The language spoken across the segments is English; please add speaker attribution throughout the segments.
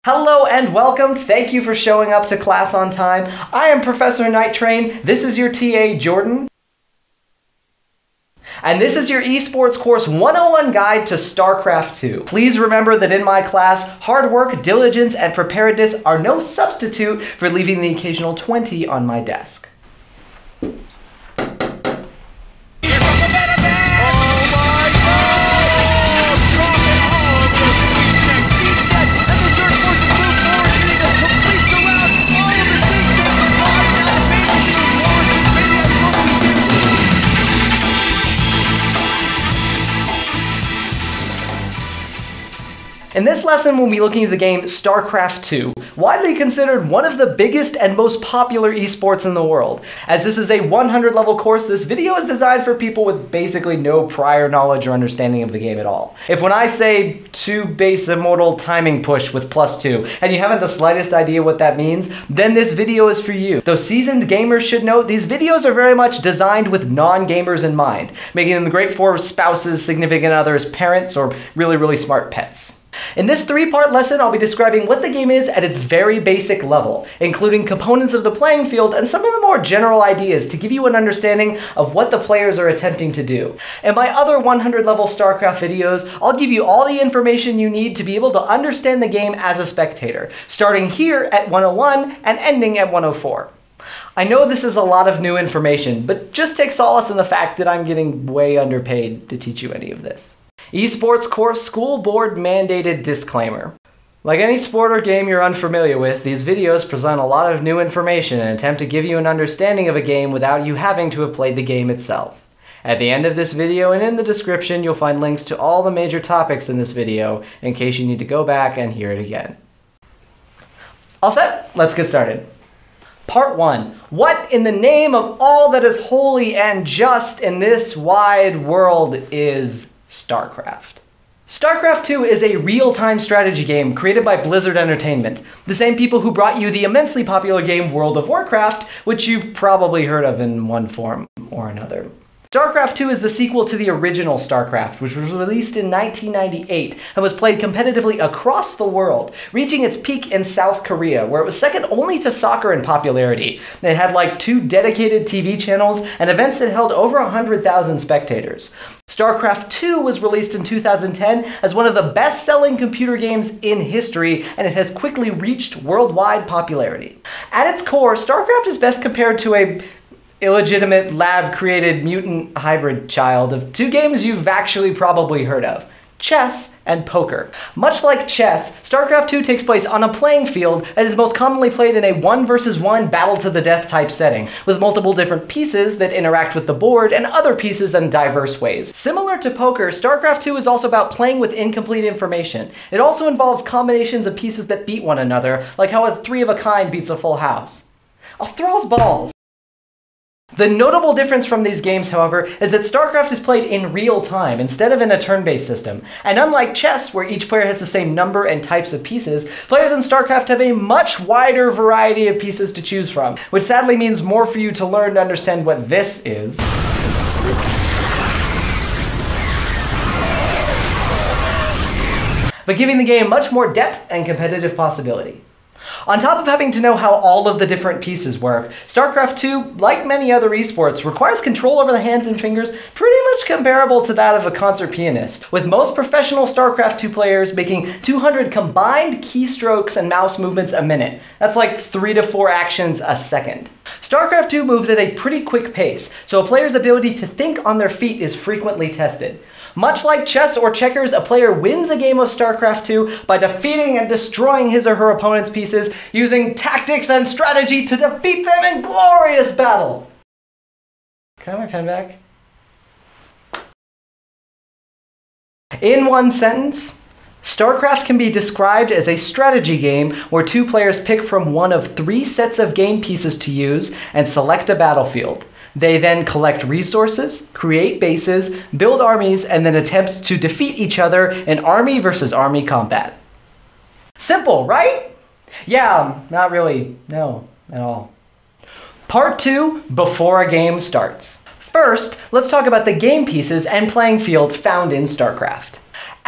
Speaker 1: Hello and welcome. Thank you for showing up to class on time. I am Professor Night Train. This is your TA, Jordan. And this is your Esports Course 101 Guide to Starcraft II. Please remember that in my class, hard work, diligence, and preparedness are no substitute for leaving the occasional 20 on my desk. In this lesson, we'll be looking at the game Starcraft II, widely considered one of the biggest and most popular esports in the world. As this is a 100 level course, this video is designed for people with basically no prior knowledge or understanding of the game at all. If when I say 2 base immortal timing push with +2, and you haven't the slightest idea what that means, then this video is for you. Though seasoned gamers should note, these videos are very much designed with non-gamers in mind, making them great for spouses, significant others, parents, or really smart pets. In this 3-part lesson, I'll be describing what the game is at its very basic level, including components of the playing field and some of the more general ideas to give you an understanding of what the players are attempting to do. In my other 100 level StarCraft videos, I'll give you all the information you need to be able to understand the game as a spectator, starting here at 101 and ending at 104. I know this is a lot of new information, but just take solace in the fact that I'm getting way underpaid to teach you any of this. Esports Course School Board Mandated Disclaimer. Like any sport or game you're unfamiliar with, these videos present a lot of new information and attempt to give you an understanding of a game without you having to have played the game itself. At the end of this video and in the description, you'll find links to all the major topics in this video in case you need to go back and hear it again. All set? Let's get started. Part 1. What in the name of all that is holy and just in this wide world is Starcraft? Starcraft II is a real-time strategy game created by Blizzard Entertainment, the same people who brought you the immensely popular game World of Warcraft, which you've probably heard of in one form or another. Starcraft II is the sequel to the original Starcraft, which was released in 1998 and was played competitively across the world, reaching its peak in South Korea, where it was second only to soccer in popularity. It had like 2 dedicated TV channels and events that held over 100,000 spectators. Starcraft II was released in 2010 as one of the best-selling computer games in history, and it has quickly reached worldwide popularity. At its core, Starcraft is best compared to a illegitimate lab-created mutant hybrid child of 2 games you've actually probably heard of: chess and poker. Much like chess, Starcraft II takes place on a playing field and is most commonly played in a 1 versus 1 battle-to-the-death type setting, with multiple different pieces that interact with the board and other pieces in diverse ways. Similar to poker, Starcraft II is also about playing with incomplete information. It also involves combinations of pieces that beat one another, like how a 3 of a kind beats a full house. I'll throw balls. The notable difference from these games, however, is that Starcraft is played in real time instead of in a turn-based system. And unlike chess, where each player has the same number and types of pieces, players in Starcraft have a much wider variety of pieces to choose from, which sadly means more for you to learn to understand what this is. But giving the game much more depth and competitive possibility. On top of having to know how all of the different pieces work, Starcraft II, like many other esports, requires control over the hands and fingers pretty much comparable to that of a concert pianist, with most professional Starcraft II players making 200 combined keystrokes and mouse movements a minute. That's like 3 to 4 actions a second. Starcraft II moves at a pretty quick pace, so a player's ability to think on their feet is frequently tested. Much like chess or checkers, a player wins a game of Starcraft II by defeating and destroying his or her opponent's pieces, using tactics and strategy to defeat them in glorious battle. Can I have my pen back? In one sentence, Starcraft can be described as a strategy game where 2 players pick from one of 3 sets of game pieces to use and select a battlefield. They then collect resources, create bases, build armies, and then attempt to defeat each other in army versus army combat. Simple, right? Yeah, not really, no, at all. Part 2, before a game starts. First, let's talk about the game pieces and playing field found in Starcraft.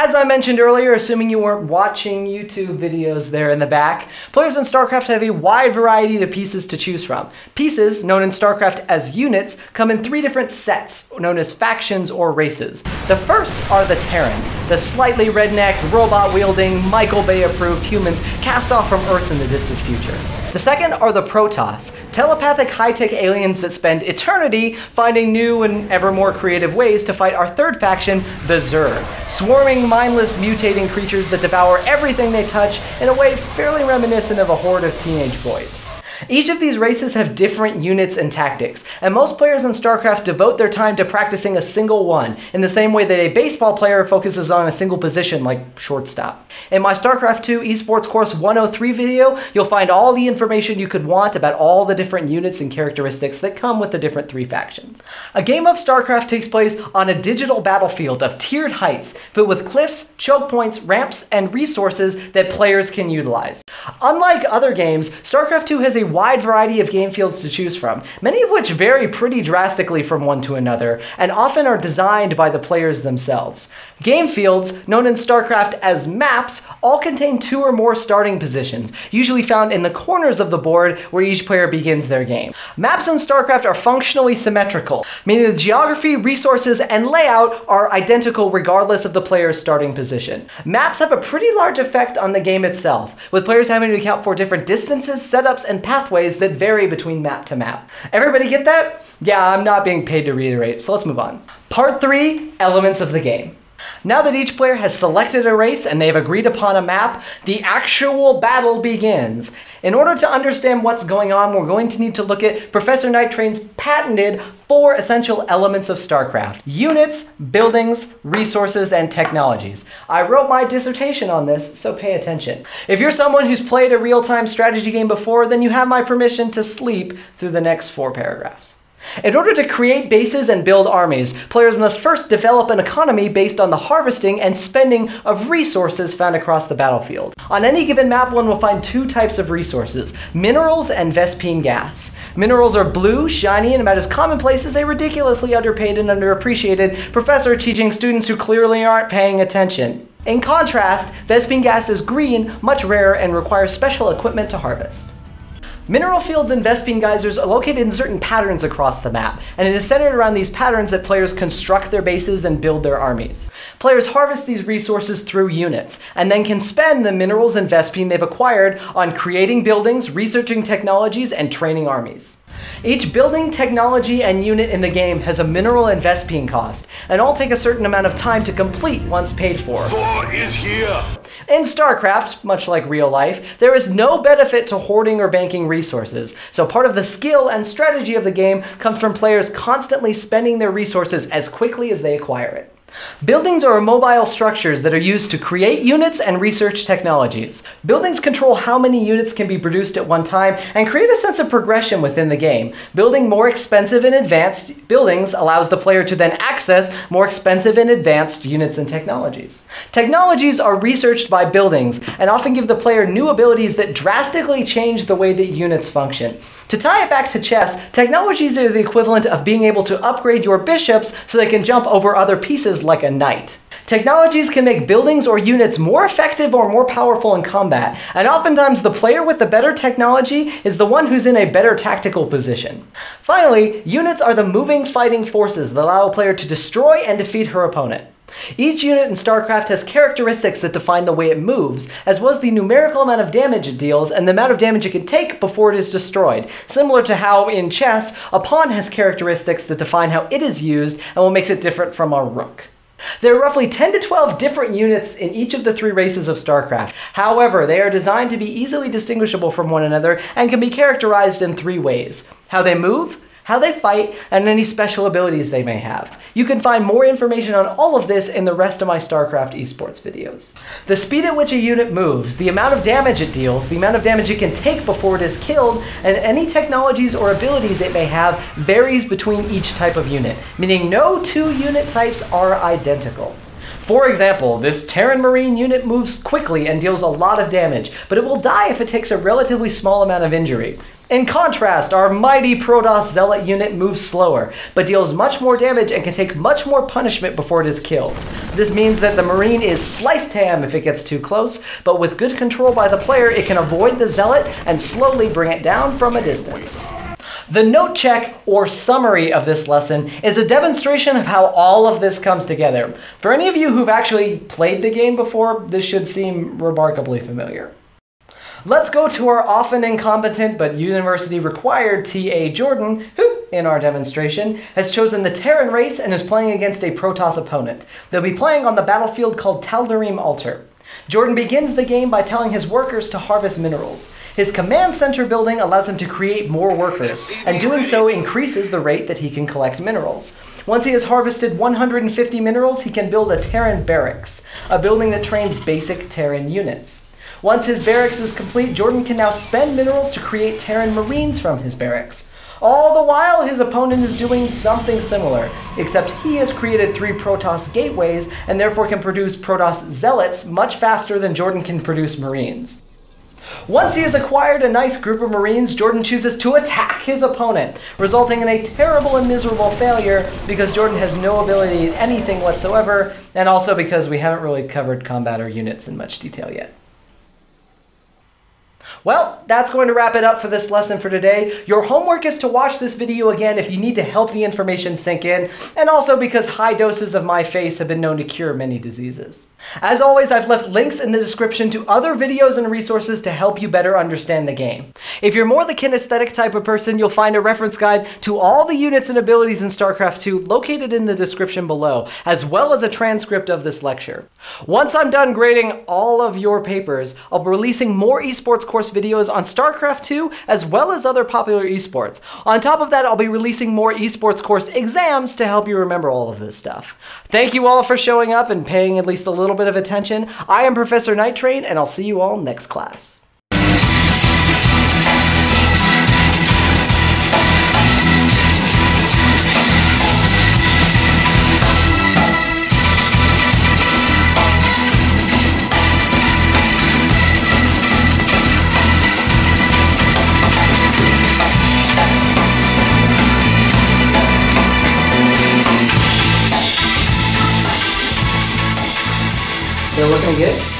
Speaker 1: As I mentioned earlier, assuming you weren't watching YouTube videos there in the back, players in StarCraft have a wide variety of pieces to choose from. Pieces, known in StarCraft as units, come in 3 different sets, known as factions or races. The first are the Terran, the slightly rednecked, robot-wielding, Michael Bay-approved humans cast off from Earth in the distant future. The second are the Protoss, telepathic high-tech aliens that spend eternity finding new and ever more creative ways to fight our third faction, the Zerg, swarming, mindless, mutating creatures that devour everything they touch in a way fairly reminiscent of a horde of teenage boys. Each of these races have different units and tactics, and most players in StarCraft devote their time to practicing a single one, in the same way that a baseball player focuses on a single position like shortstop. In my StarCraft II Esports Course 103 video, you'll find all the information you could want about all the different units and characteristics that come with the different 3 factions. A game of StarCraft takes place on a digital battlefield of tiered heights, filled with cliffs, choke points, ramps, and resources that players can utilize. Unlike other games, StarCraft II has a wide variety of game fields to choose from, many of which vary pretty drastically from one to another, and often are designed by the players themselves. Game fields, known in StarCraft as maps, all contain 2 or more starting positions, usually found in the corners of the board where each player begins their game. Maps in StarCraft are functionally symmetrical, meaning the geography, resources, and layout are identical regardless of the player's starting position. Maps have a pretty large effect on the game itself, with players having to account for different distances, setups, and pathways that vary between map to map. Everybody get that? Yeah, I'm not being paid to reiterate, so let's move on. Part 3, elements of the game. Now that each player has selected a race and they've agreed upon a map, the actual battle begins. In order to understand what's going on, we're going to need to look at Professor Nighttrain's patented 4 essential elements of StarCraft: units, buildings, resources, and technologies. I wrote my dissertation on this, so pay attention. If you're someone who's played a real-time strategy game before, then you have my permission to sleep through the next 4 paragraphs. In order to create bases and build armies, players must first develop an economy based on the harvesting and spending of resources found across the battlefield. On any given map, one will find 2 types of resources: minerals and Vespene gas. Minerals are blue, shiny, and about as commonplace as a ridiculously underpaid and underappreciated professor teaching students who clearly aren't paying attention. In contrast, Vespene gas is green, much rarer, and requires special equipment to harvest. Mineral fields and Vespene geysers are located in certain patterns across the map, and it is centered around these patterns that players construct their bases and build their armies. Players harvest these resources through units, and then can spend the minerals and Vespene they've acquired on creating buildings, researching technologies, and training armies. Each building, technology, and unit in the game has a mineral and Vespene cost, and all take a certain amount of time to complete once paid for.
Speaker 2: Thor is here!
Speaker 1: In StarCraft, much like real life, there is no benefit to hoarding or banking resources, so part of the skill and strategy of the game comes from players constantly spending their resources as quickly as they acquire it. Buildings are mobile structures that are used to create units and research technologies. Buildings control how many units can be produced at one time and create a sense of progression within the game. Building more expensive and advanced buildings allows the player to then access more expensive and advanced units and technologies. Technologies are researched by buildings and often give the player new abilities that drastically change the way that units function. To tie it back to chess, technologies are the equivalent of being able to upgrade your bishops so they can jump over other pieces like a knight. Technologies can make buildings or units more effective or more powerful in combat, and oftentimes the player with the better technology is the one who's in a better tactical position. Finally, units are the moving fighting forces that allow a player to destroy and defeat her opponent. Each unit in StarCraft has characteristics that define the way it moves, as well as the numerical amount of damage it deals and the amount of damage it can take before it is destroyed, similar to how in chess, a pawn has characteristics that define how it is used and what makes it different from a rook. There are roughly 10 to 12 different units in each of the 3 races of StarCraft. However, they are designed to be easily distinguishable from one another and can be characterized in 3 ways: how they move, how they fight, and any special abilities they may have. You can find more information on all of this in the rest of my StarCraft esports videos. The speed at which a unit moves, the amount of damage it deals, the amount of damage it can take before it is killed, and any technologies or abilities it may have varies between each type of unit, meaning no 2 unit types are identical. For example, this Terran Marine unit moves quickly and deals a lot of damage, but it will die if it takes a relatively small amount of injury. In contrast, our mighty Protoss Zealot unit moves slower, but deals much more damage and can take much more punishment before it is killed. This means that the Marine is sliced ham if it gets too close, but with good control by the player, it can avoid the Zealot and slowly bring it down from a distance. The note check, or summary of this lesson, is a demonstration of how all of this comes together. For any of you who've actually played the game before, this should seem remarkably familiar. Let's go to our often incompetent but university-required T.A. Jordan, who, in our demonstration, has chosen the Terran race and is playing against a Protoss opponent. They'll be playing on the battlefield called Tal'Darim Altar. Jordan begins the game by telling his workers to harvest minerals. His command center building allows him to create more workers, and doing so increases the rate that he can collect minerals. Once he has harvested 150 minerals, he can build a Terran barracks, a building that trains basic Terran units. Once his barracks is complete, Jordan can now spend minerals to create Terran Marines from his barracks. All the while, his opponent is doing something similar, except he has created 3 Protoss gateways and therefore can produce Protoss Zealots much faster than Jordan can produce Marines. Once he has acquired a nice group of Marines, Jordan chooses to attack his opponent, resulting in a terrible and miserable failure because Jordan has no ability in anything whatsoever, and also because we haven't really covered combat or units in much detail yet. Well, that's going to wrap it up for this lesson for today. Your homework is to watch this video again if you need to help the information sink in, and also because high doses of my face have been known to cure many diseases. As always, I've left links in the description to other videos and resources to help you better understand the game. If you're more the kinesthetic type of person, you'll find a reference guide to all the units and abilities in Starcraft II located in the description below, as well as a transcript of this lecture. Once I'm done grading all of your papers, I'll be releasing more esports course videos on Starcraft II, as well as other popular esports. On top of that, I'll be releasing more esports course exams to help you remember all of this stuff. Thank you all for showing up and paying at least a little bit of attention. I am Professor Night Train, and I'll see you all next class. They're looking good.